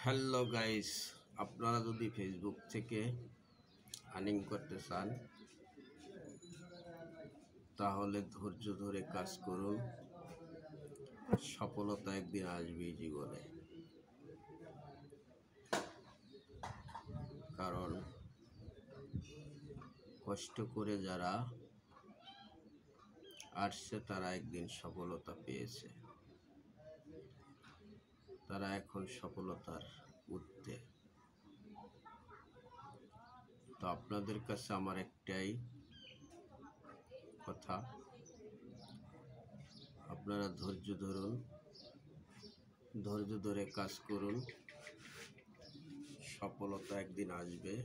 Hello guys, আপনারা যদি Facebook থেকে আর্নিং করতে চান তাহলে ধৈর্য ধরে কাজ করুন। সফলতা একদিন আসবেই জীবনে। কারণ কষ্ট করে যারা আসছে তারা একদিন সফলতা পেয়েছে, তারা এখন সফলতার ঊর্ধ্বে। তো আপনাদের কাছে আমার একটাই কথা, আপনারা ধৈর্য ধরুন, ধৈর্য ধরে কাজ করুন। সফলতা একদিন আসবে,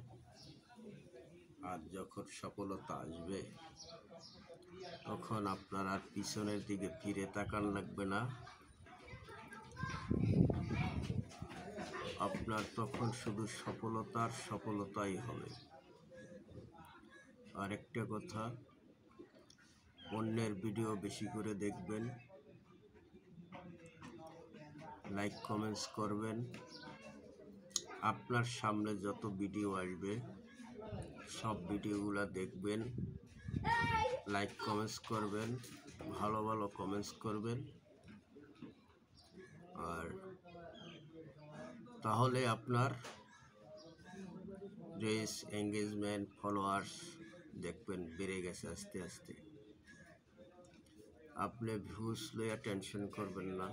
আর যখন সফলতা আসবে তখন আপনার আর পিছনের দিকে ফিরে তাকান লাগবে না। আপনার তখন শুধু সফলতাই হবে। আর একটা কথা, অন্যের ভিডিও বেশি করে দেখবেন, লাইক কমেন্টস করবেন। আপনার সামনে যত ভিডিও আসবে সব ভিডিওগুলো দেখবেন, লাইক কমেন্টস করবেন, ভালো ভালো কমেন্টস করবেন। আর তাহলে আপনার রিচ, এঙ্গেজমেন্ট, ফলোয়ার্স দেখবেন বেড়ে গেছে আস্তে আস্তে। আপনি ভিউজ লইয়া টেনশন করবেন না,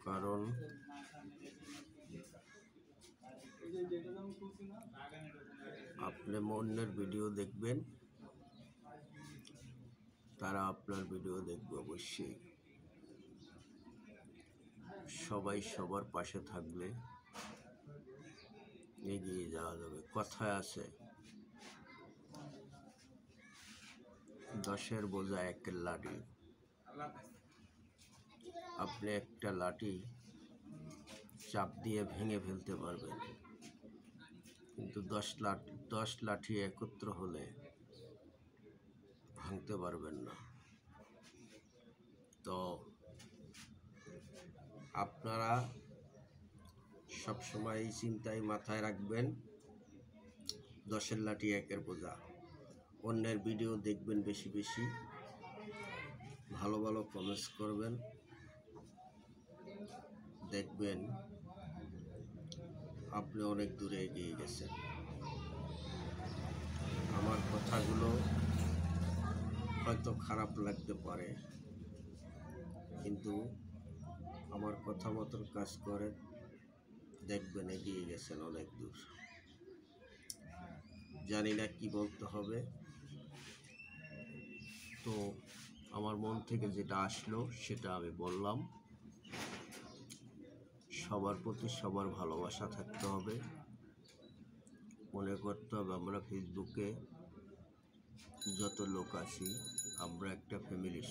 কারণ আপনি অন্যের ভিডিও দেখবেন, তারা আপনার ভিডিও দেখবে অবশ্যই। সবাই সবার পাশে থাকলে এগিয়ে যাওয়া যাবে। কথায় আছে, 10-এর বোঝা 1-এর লাঠি। আপনি একটা লাঠি চাপ দিয়ে ভেঙে ফেলতে পারবেন, কিন্তু 10 লাঠি একত্র হলে ভাঙতে পারবেন না। তো আপনারা সবসময় এই চিন্তাই মাথায় রাখবেন, 10-এর লাঠি 1-এর বোঝা। অন্যের ভিডিও দেখবেন বেশি বেশি, ভালো ভালো কমেন্টস করবেন, দেখবেন আপনি অনেক দূরে এগিয়ে গেছেন। আমার কথাগুলো হয়তো খারাপ লাগতে পারে, কিন্তু আমার কথা মতন কাজ করেন, দেখবেন এগিয়ে গেছেন অনেক দূর। জানি না কি বলতে হবে, তো আমার মন থেকে যেটা আসলো সেটা আমি বললাম। সবার প্রতি সবার ভালোবাসা থাকতে হবে। মনে করতে হবে আমরা ফেসবুকে যত লোক আছি আমরা একটা ফ্যামিলি।